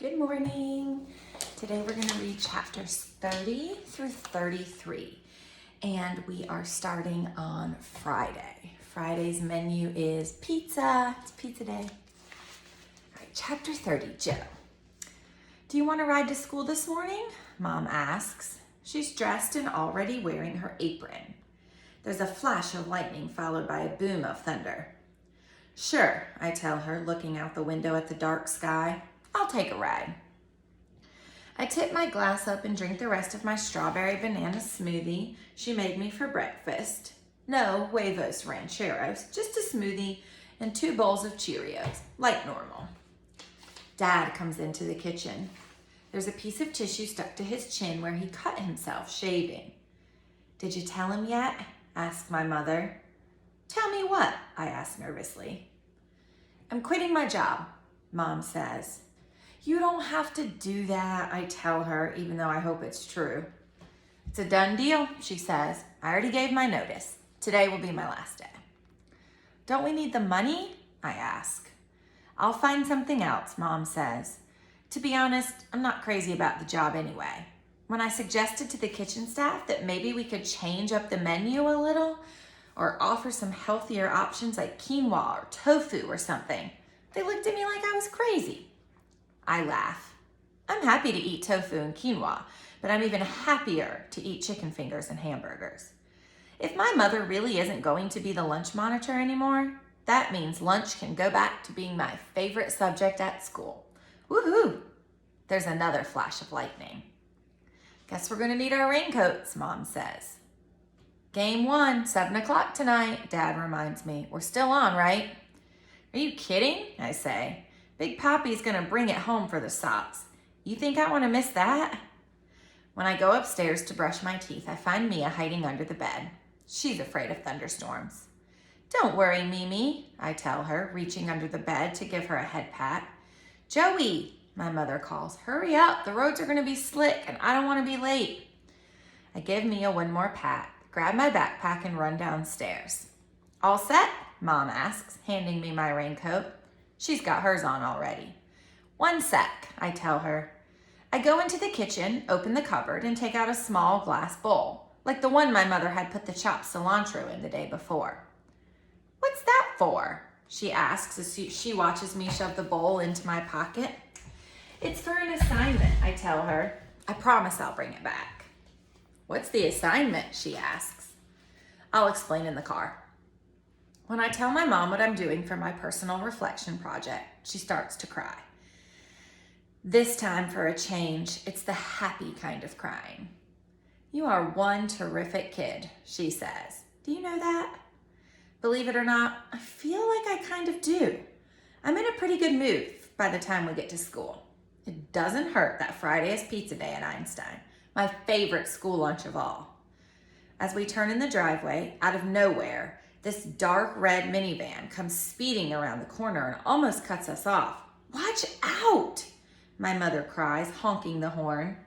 Good morning. Today we're going to read chapters 30 through 33, and we are starting on Friday. Friday's menu is pizza. It's pizza day. All right, chapter 30, Joe. Do you want to ride to school this morning? Mom asks. She's dressed and already wearing her apron. There's a flash of lightning followed by a boom of thunder. Sure, I tell her, looking out the window at the dark sky. I'll take a ride. I tip my glass up and drink the rest of my strawberry banana smoothie she made me for breakfast. No huevos rancheros, just a smoothie and 2 bowls of Cheerios, like normal. Dad comes into the kitchen. There's a piece of tissue stuck to his chin where he cut himself shaving. Did you tell him yet? Asked my mother. Tell me what? I ask nervously. I'm quitting my job, Mom says. You don't have to do that, I tell her, even though I hope it's true. It's a done deal, she says. I already gave my notice. Today will be my last day. Don't we need the money? I ask. I'll find something else, Mom says. To be honest, I'm not crazy about the job anyway. When I suggested to the kitchen staff that maybe we could change up the menu a little or offer some healthier options like quinoa or tofu or something, they looked at me like I was crazy. I laugh. I'm happy to eat tofu and quinoa, but I'm even happier to eat chicken fingers and hamburgers. If my mother really isn't going to be the lunch monitor anymore, that means lunch can go back to being my favorite subject at school. Woohoo! There's another flash of lightning. Guess we're gonna need our raincoats, Mom says. Game 1, 7 o'clock tonight, Dad reminds me. We're still on, right? Are you kidding? I say. Big Papi's gonna bring it home for the Sox. You think I wanna miss that? When I go upstairs to brush my teeth, I find Mia hiding under the bed. She's afraid of thunderstorms. Don't worry, Mimi, I tell her, reaching under the bed to give her a head pat. Joey, my mother calls. Hurry up, the roads are gonna be slick and I don't wanna be late. I give Mia one more pat, grab my backpack and run downstairs. All set? Mom asks, handing me my raincoat. She's got hers on already. 1 sec, I tell her. I go into the kitchen, open the cupboard, and take out a small glass bowl, like the one my mother had put the chopped cilantro in the day before. What's that for? She asks as she watches me shove the bowl into my pocket. It's for an assignment, I tell her. I promise I'll bring it back. What's the assignment? She asks. I'll explain in the car. When I tell my mom what I'm doing for my personal reflection project, she starts to cry. This time, for a change, it's the happy kind of crying. You are one terrific kid, she says. Do you know that? Believe it or not, I feel like I kind of do. I'm in a pretty good mood by the time we get to school. It doesn't hurt that Friday is pizza day at Einstein, my favorite school lunch of all. As we turn in the driveway, out of nowhere, this dark red minivan comes speeding around the corner and almost cuts us off. Watch out, my mother cries, honking the horn.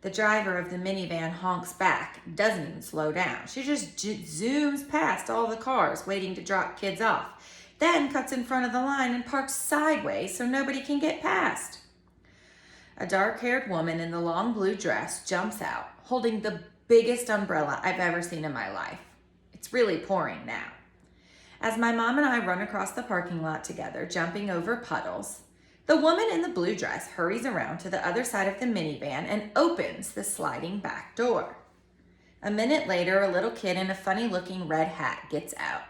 The driver of the minivan honks back, doesn't even slow down. She just zooms past all the cars waiting to drop kids off, then cuts in front of the line and parks sideways so nobody can get past. A dark-haired woman in the long blue dress jumps out, holding the biggest umbrella I've ever seen in my life. It's really pouring now. As my mom and I run across the parking lot together, jumping over puddles, the woman in the blue dress hurries around to the other side of the minivan and opens the sliding back door. A minute later, a little kid in a funny-looking red hat gets out.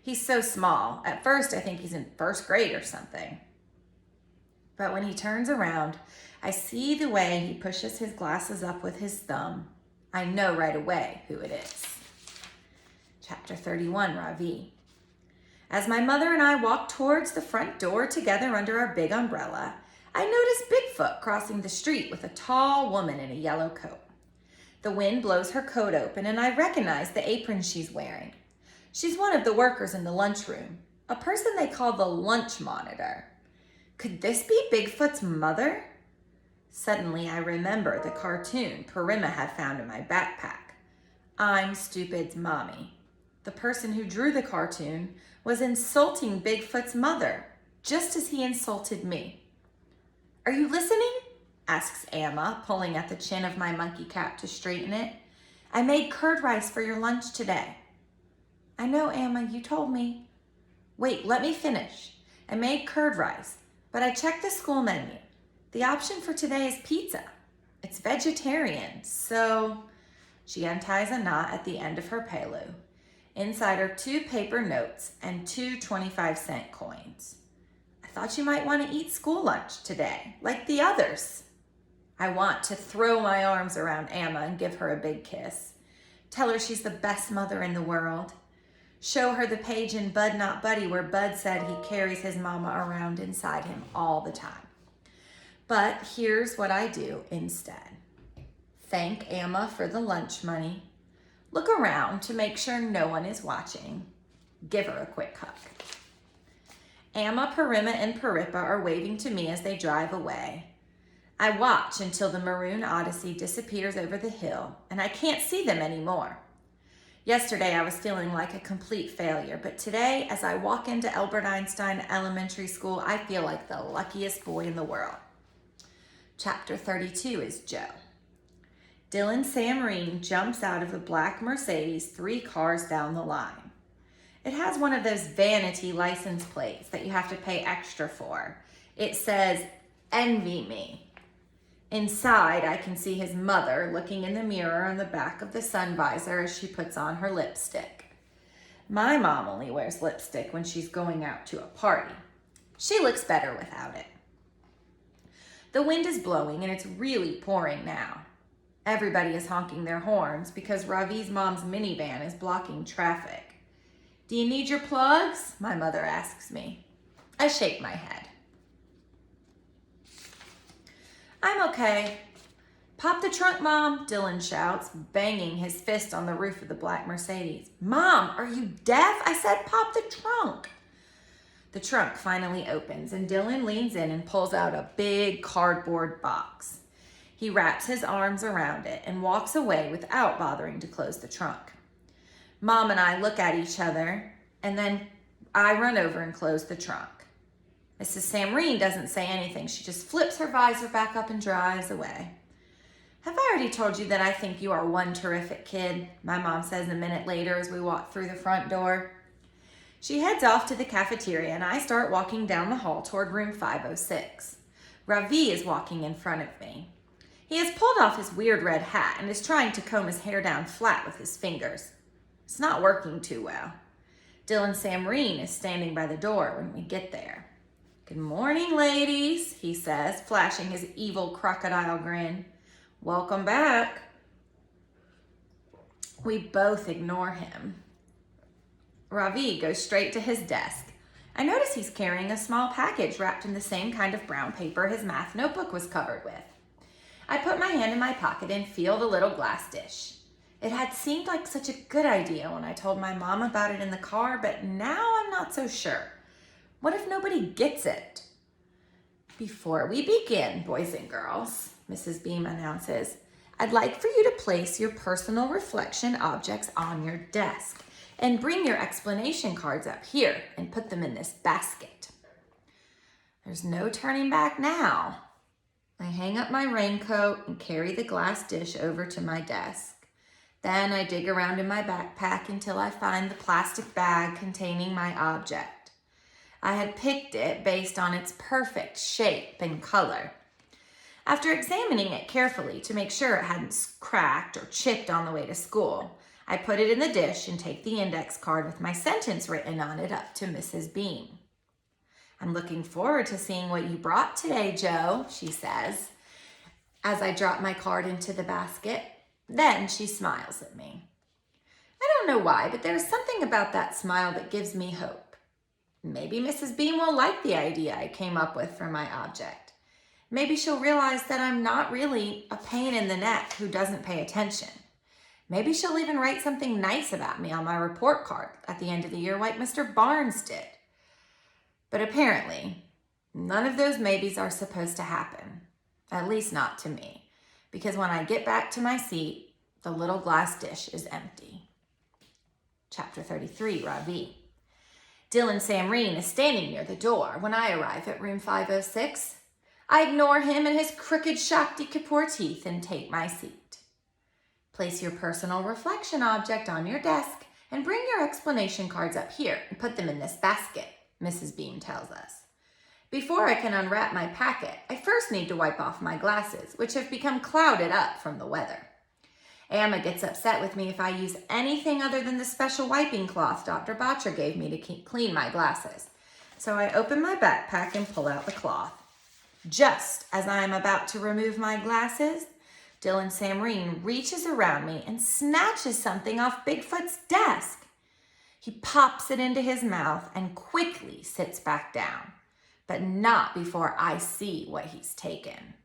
He's so small, at first I think he's in 1st grade or something. But when he turns around, I see the way he pushes his glasses up with his thumb. I know right away who it is. Chapter 31, Ravi. As my mother and I walk towards the front door together under our big umbrella, I notice Bigfoot crossing the street with a tall woman in a yellow coat. The wind blows her coat open and I recognize the apron she's wearing. She's one of the workers in the lunchroom, a person they call the lunch monitor. Could this be Bigfoot's mother? Suddenly I remember the cartoon Parima had found in my backpack. I'm Stupid's mommy. The person who drew the cartoon was insulting Bigfoot's mother, just as he insulted me. Are you listening? Asks Amma, pulling at the chin of my monkey cap to straighten it. I made curd rice for your lunch today. I know, Amma, you told me. Wait, let me finish. I made curd rice, but I checked the school menu. The option for today is pizza. It's vegetarian, so... She unties a knot at the end of her pelu. Inside are 2 paper notes and 2 25-cent coins. I thought you might want to eat school lunch today, like the others. I want to throw my arms around Amma and give her a big kiss. Tell her she's the best mother in the world. Show her the page in Bud Not Buddy where Bud said he carries his mama around inside him all the time. But here's what I do instead. Thank Amma for the lunch money. Look around to make sure no one is watching. Give her a quick hug. Amma, Parima, and Paripa are waving to me as they drive away. I watch until the maroon Odyssey disappears over the hill, and I can't see them anymore. Yesterday, I was feeling like a complete failure, but today, as I walk into Albert Einstein Elementary School, I feel like the luckiest boy in the world. Chapter 32 is Joe. Dylan Samreen jumps out of a black Mercedes 3 cars down the line. It has one of those vanity license plates that you have to pay extra for. It says, "Envy me." Inside, I can see his mother looking in the mirror on the back of the sun visor as she puts on her lipstick. My mom only wears lipstick when she's going out to a party. She looks better without it. The wind is blowing and it's really pouring now. Everybody is honking their horns because Ravi's mom's minivan is blocking traffic. Do you need your plugs? My mother asks me. I shake my head. I'm okay. Pop the trunk, Mom, Dylan shouts, banging his fist on the roof of the black Mercedes. Mom, are you deaf? I said pop the trunk. The trunk finally opens and Dylan leans in and pulls out a big cardboard box. He wraps his arms around it and walks away without bothering to close the trunk. Mom and I look at each other, and then I run over and close the trunk. Mrs. Samreen doesn't say anything. She just flips her visor back up and drives away. Have I already told you that I think you are one terrific kid? My mom says a minute later as we walk through the front door. She heads off to the cafeteria, and I start walking down the hall toward room 506. Ravi is walking in front of me. He has pulled off his weird red hat and is trying to comb his hair down flat with his fingers. It's not working too well. Dylan Samreen is standing by the door when we get there. Good morning, ladies, he says, flashing his evil crocodile grin. Welcome back. We both ignore him. Ravi goes straight to his desk. I notice he's carrying a small package wrapped in the same kind of brown paper his math notebook was covered with. I put my hand in my pocket and feel the little glass dish. It had seemed like such a good idea when I told my mom about it in the car, but now I'm not so sure. What if nobody gets it? Before we begin, boys and girls, Mrs. Beam announces, I'd like for you to place your personal reflection objects on your desk and bring your explanation cards up here and put them in this basket. There's no turning back now. I hang up my raincoat and carry the glass dish over to my desk. Then I dig around in my backpack until I find the plastic bag containing my object. I had picked it based on its perfect shape and color. After examining it carefully to make sure it hadn't cracked or chipped on the way to school, I put it in the dish and take the index card with my sentence written on it up to Mrs. Beam. I'm looking forward to seeing what you brought today, Joe, she says, as I drop my card into the basket. Then she smiles at me. I don't know why, but there's something about that smile that gives me hope. Maybe Mrs. Beam will like the idea I came up with for my object. Maybe she'll realize that I'm not really a pain in the neck who doesn't pay attention. Maybe she'll even write something nice about me on my report card at the end of the year like Mr. Barnes did. But apparently, none of those maybes are supposed to happen, at least not to me, because when I get back to my seat, the little glass dish is empty. Chapter 33, Ravi. Dylan Samreen is standing near the door when I arrive at room 506. I ignore him and his crooked Shakti Kapoor teeth and take my seat. Place your personal reflection object on your desk and bring your explanation cards up here and put them in this basket, Mrs. Beam tells us. Before I can unwrap my packet, I first need to wipe off my glasses, which have become clouded up from the weather. Amma gets upset with me if I use anything other than the special wiping cloth Dr. Botcher gave me to clean my glasses. So I open my backpack and pull out the cloth. Just as I am about to remove my glasses, Dylan Samreen reaches around me and snatches something off Bigfoot's desk. He pops it into his mouth and quickly sits back down, but not before I see what he's taken.